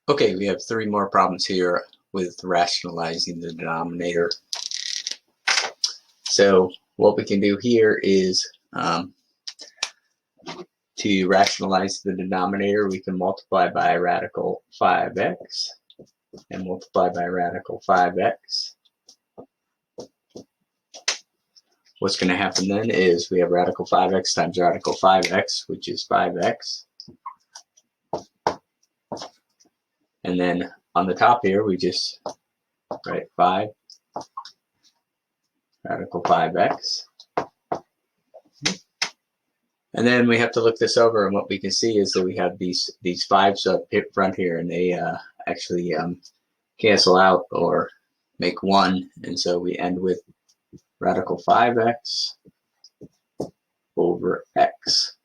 Okay, we have three more problems here with rationalizing the denominator. So what we can do here is to rationalize the denominator, we can multiply by radical 5x and multiply by radical 5x. What's going to happen then is we have radical 5x times radical 5x, which is 5x. And then on the top here, we just write 5 radical 5x. And then we have to look this over, and what we can see is that we have these 5s up front here, and they actually cancel out or make 1. And so we end with radical 5x over x.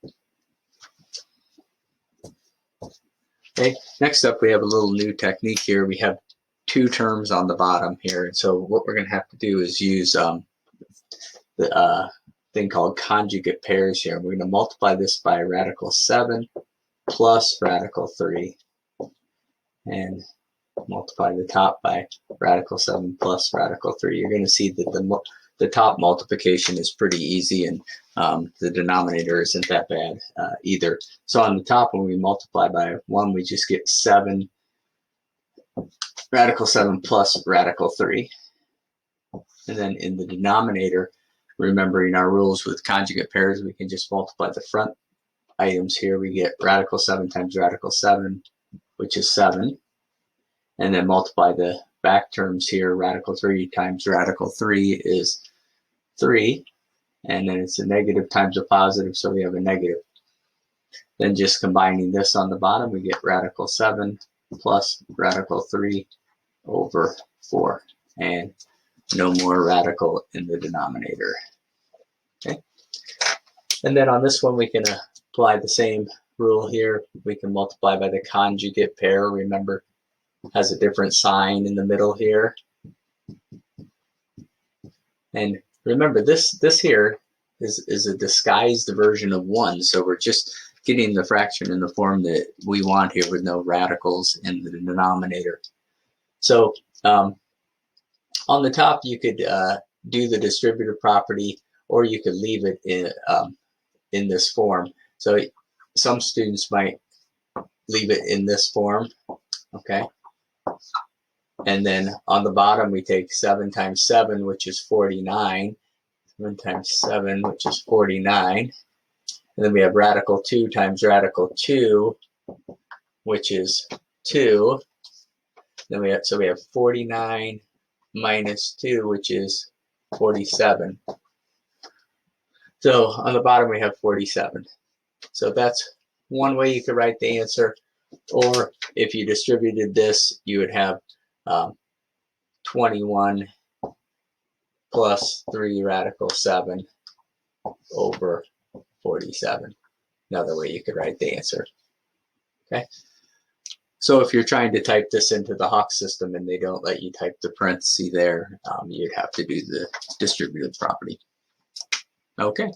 Okay, next up we have a little new technique here. We have two terms on the bottom here, and so what we're going to have to do is use the thing called conjugate pairs here. We're going to multiply this by radical 7 plus radical 3 and multiply the top by radical 7 plus radical 3. You're going to see that the top multiplication is pretty easy, and the denominator isn't that bad either. So on the top, when we multiply by 1, we just get 7 radical 7 plus radical 3. And then in the denominator, remembering our rules with conjugate pairs, we can just multiply the front items here. We get radical 7 times radical 7, which is 7. And then multiply the back terms here. Radical 3 times radical 3 is 3. And then it's a negative times a positive, so we have a negative. Then just combining this on the bottom, we get radical 7 plus radical 3 over 4. And no more radical in the denominator. Okay. And then on this one, we can apply the same rule here. We can multiply by the conjugate pair. Remember, has a different sign in the middle here. And remember, this here is a disguised version of 1. So we're just getting the fraction in the form that we want here with no radicals in the denominator. So on the top, you could do the distributive property, or you could leave it in this form. So some students might leave it in this form, okay? And then on the bottom, we take 7 times 7, which is 49. 7 times 7, which is 49. And then we have radical 2 times radical 2, which is 2. Then we have 49 minus 2, which is 47. So on the bottom we have 47. So that's one way you could write the answer. Or if you distributed this, you would have 21 plus 3 radical 7 over 47. Another way you could write the answer. Okay. So if you're trying to type this into the Hawk system and they don't let you type the parenthesis there, you'd have to do the distributive property. Okay.